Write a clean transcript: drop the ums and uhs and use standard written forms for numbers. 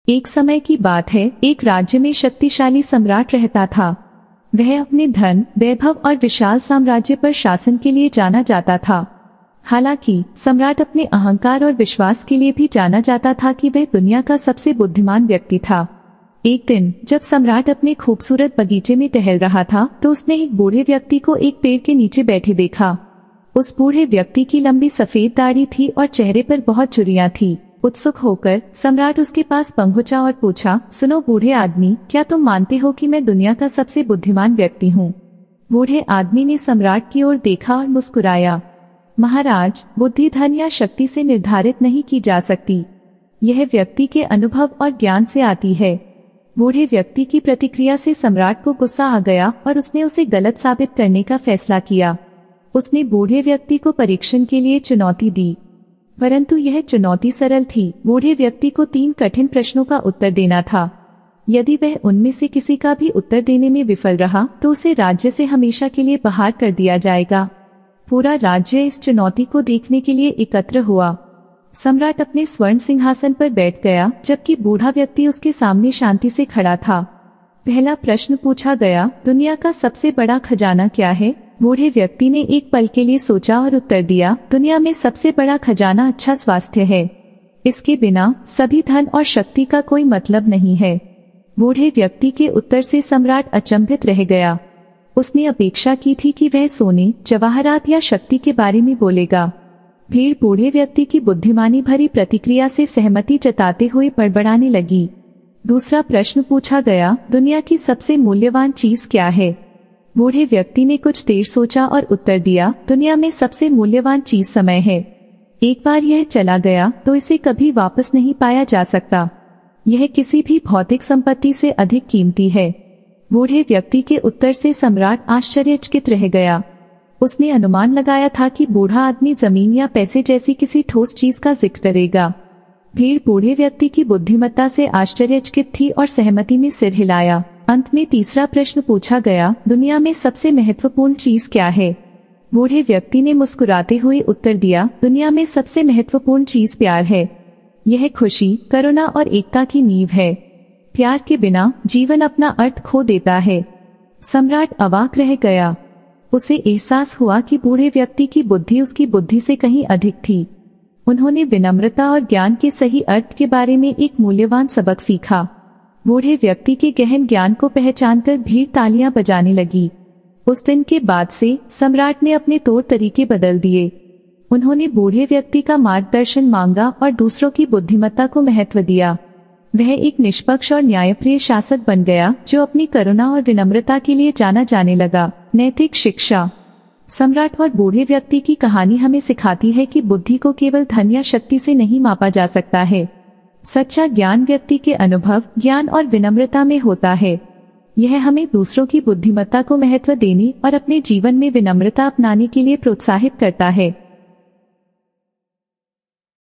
एक समय की बात है, एक राज्य में शक्तिशाली सम्राट रहता था। वह अपने धन, वैभव और विशाल साम्राज्य पर शासन के लिए जाना जाता था। हालांकि सम्राट अपने अहंकार और विश्वास के लिए भी जाना जाता था कि वह दुनिया का सबसे बुद्धिमान व्यक्ति था। एक दिन जब सम्राट अपने खूबसूरत बगीचे में टहल रहा था तो उसने एक बूढ़े व्यक्ति को एक पेड़ के नीचे बैठे देखा। उस बूढ़े व्यक्ति की लंबी सफेद दाढ़ी थी और चेहरे पर बहुत झुर्रियां थी। उत्सुक होकर सम्राट उसके पास पहुंचा और पूछा, सुनो बूढ़े आदमी, क्या तुम मानते हो कि मैं दुनिया का सबसे बुद्धिमान व्यक्ति हूँ? बूढ़े आदमी ने सम्राट की ओर देखा और मुस्कुराया। महाराज, बुद्धि धन या शक्ति से निर्धारित नहीं की जा सकती। यह व्यक्ति के अनुभव और ज्ञान से आती है। बूढ़े व्यक्ति की प्रतिक्रिया से सम्राट को गुस्सा आ गया और उसने उसे गलत साबित करने का फैसला किया। उसने बूढ़े व्यक्ति को परीक्षण के लिए चुनौती दी, परंतु यह चुनौती सरल थी। बूढ़े व्यक्ति को 3 कठिन प्रश्नों का उत्तर देना था। यदि वह उनमें से किसी का भी उत्तर देने में विफल रहा तो उसे राज्य से हमेशा के लिए बाहर कर दिया जाएगा। पूरा राज्य इस चुनौती को देखने के लिए एकत्र हुआ। सम्राट अपने स्वर्ण सिंहासन पर बैठ गया, जबकि बूढ़ा व्यक्ति उसके सामने शांति से खड़ा था। पहला प्रश्न पूछा गया, दुनिया का सबसे बड़ा खजाना क्या है? बूढ़े व्यक्ति ने एक पल के लिए सोचा और उत्तर दिया, दुनिया में सबसे बड़ा खजाना अच्छा स्वास्थ्य है। इसके बिना सभी धन और शक्ति का कोई मतलब नहीं है। बूढ़े व्यक्ति के उत्तर से सम्राट अचंभित रह गया। उसने अपेक्षा की थी कि वह सोने, जवाहरात या शक्ति के बारे में बोलेगा। भीड़ बूढ़े व्यक्ति की बुद्धिमानी भरी प्रतिक्रिया से सहमति जताते हुए बड़बड़ाने लगी। दूसरा प्रश्न पूछा गया, दुनिया की सबसे मूल्यवान चीज क्या है? बूढ़े व्यक्ति ने कुछ देर सोचा और उत्तर दिया, दुनिया में सबसे मूल्यवान चीज समय है। एक बार यह चला गया तो इसे कभी वापस नहीं पाया जा सकता। यह किसी भी भौतिक संपत्ति से अधिक कीमती है। बूढ़े व्यक्ति के उत्तर से सम्राट आश्चर्यचकित रह गया। उसने अनुमान लगाया था कि बूढ़ा आदमी जमीन या पैसे जैसी किसी ठोस चीज का जिक्र करेगा। भीड़ बूढ़े व्यक्ति की बुद्धिमत्ता से आश्चर्यचकित थी और सहमति में सिर हिलाया। अंत में तीसरा प्रश्न पूछा गया, दुनिया में सबसे महत्वपूर्ण चीज क्या है? बूढ़े व्यक्ति ने मुस्कुराते हुए उत्तर दिया, दुनिया में सबसे महत्वपूर्ण चीज प्यार है। यह खुशी, करुणा और एकता की नींव है। प्यार के बिना जीवन अपना अर्थ खो देता है। सम्राट अवाक रह गया। उसे एहसास हुआ कि बूढ़े व्यक्ति की बुद्धि उसकी बुद्धि से कहीं अधिक थी। उन्होंने विनम्रता और ज्ञान के सही अर्थ के बारे में एक मूल्यवान सबक सीखा। बूढ़े व्यक्ति के गहन ज्ञान को पहचानकर भीड़ तालियां बजाने लगी। उस दिन के बाद से सम्राट ने अपने तौर तरीके बदल दिए। उन्होंने बूढ़े व्यक्ति का मार्गदर्शन मांगा और दूसरों की बुद्धिमत्ता को महत्व दिया। वह एक निष्पक्ष और न्यायप्रिय शासक बन गया जो अपनी करुणा और विनम्रता के लिए जाना जाने लगा। नैतिक शिक्षा। सम्राट और बूढ़े व्यक्ति की कहानी हमें सिखाती है कि बुद्धि को केवल धन या शक्ति से नहीं मापा जा सकता है। सच्चा ज्ञान व्यक्ति के अनुभव, ज्ञान और विनम्रता में होता है। यह हमें दूसरों की बुद्धिमत्ता को महत्व देने और अपने जीवन में विनम्रता अपनाने के लिए प्रोत्साहित करता है।